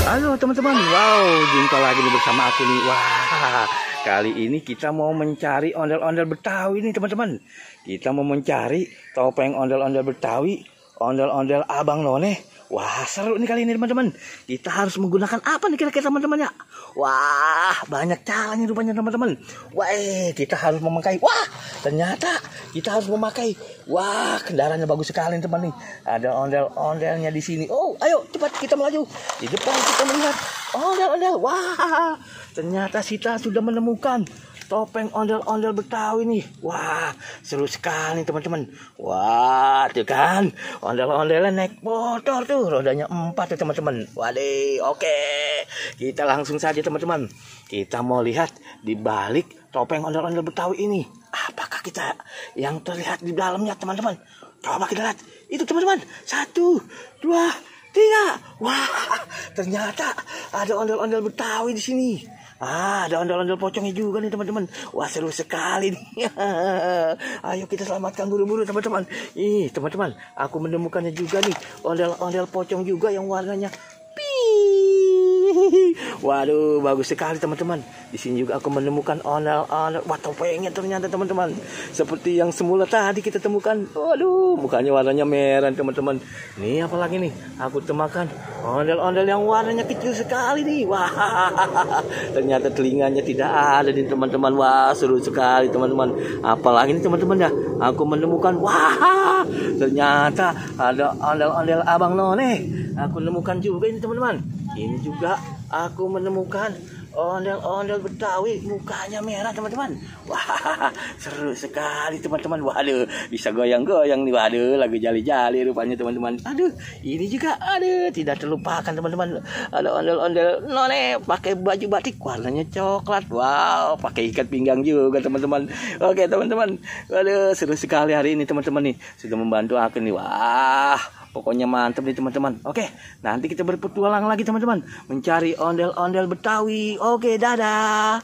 Halo teman-teman, wow, jumpa lagi nih bersama aku nih. Wah, kali ini kita mau mencari ondel-ondel Betawi nih teman-teman. Kita mau mencari topeng ondel-ondel Betawi, ondel-ondel Abang None. Wah, seru nih kali ini teman-teman. Kita harus menggunakan apa nih kira-kira teman-teman ya? Wah, banyak caranya rupanya teman-teman. Wah, kita harus memakai. Wah, ternyata kita harus memakai. Wah, kendaraannya bagus sekali teman nih. Ada ondel-ondelnya di sini. Oh, ayo cepat kita melaju. Di depan kita melihat ondel-ondel. Wah, ternyata kita sudah menemukan topeng ondel-ondel Betawi nih. Wah, seru sekali teman-teman. Wah, tuh kan ondel-ondelnya naik motor tuh, rodanya 4 tuh teman-teman. Waduh, oke. Kita langsung saja teman-teman. Kita mau lihat di balik topeng ondel-ondel Betawi ini. Apakah kita yang terlihat di dalamnya teman-teman? Coba kita lihat. Itu teman-teman. 1, 2, 3. Wah, ternyata ada ondel-ondel Betawi di sini. Ada ondel-ondel pocongnya juga nih teman-teman. Wah, seru sekali nih. Ayo kita selamatkan buru-buru teman-teman. Ih teman-teman, aku menemukannya juga nih. Ondel-ondel pocong juga yang warnanya pink. Waduh, bagus sekali teman-teman. Di sini juga aku menemukan ondel-ondel. Wah, topengnya ternyata teman-teman. Seperti yang semula tadi kita temukan. Waduh, mukanya warnanya merah teman-teman. Nih apalagi nih? Aku temukan ondel-ondel yang warnanya kecil sekali nih. Wah, ternyata telinganya tidak ada nih teman-teman. Wah, seru sekali teman-teman. Apalagi nih teman-teman ya? Aku menemukan. Wah, ternyata ada ondel-ondel Abang None. Aku menemukan juga ini teman-teman. Ini juga aku menemukan ondel-ondel Betawi, mukanya merah teman-teman. Wah, seru sekali teman-teman. Waduh, bisa goyang-goyang nih. Waduh, lagi jali-jali rupanya teman-teman. Aduh, ini juga tidak terlupakan teman-teman. Ada ondel-ondel None pakai baju batik warnanya coklat. Wow, pakai ikat pinggang juga teman-teman. Oke teman-teman. Waduh, seru sekali hari ini teman-teman nih. Sudah membantu aku nih. Wah, pokoknya mantap nih teman-teman. Oke, nanti kita berpetualang lagi teman-teman. Mencari ondel-ondel Betawi. Oke, dadah.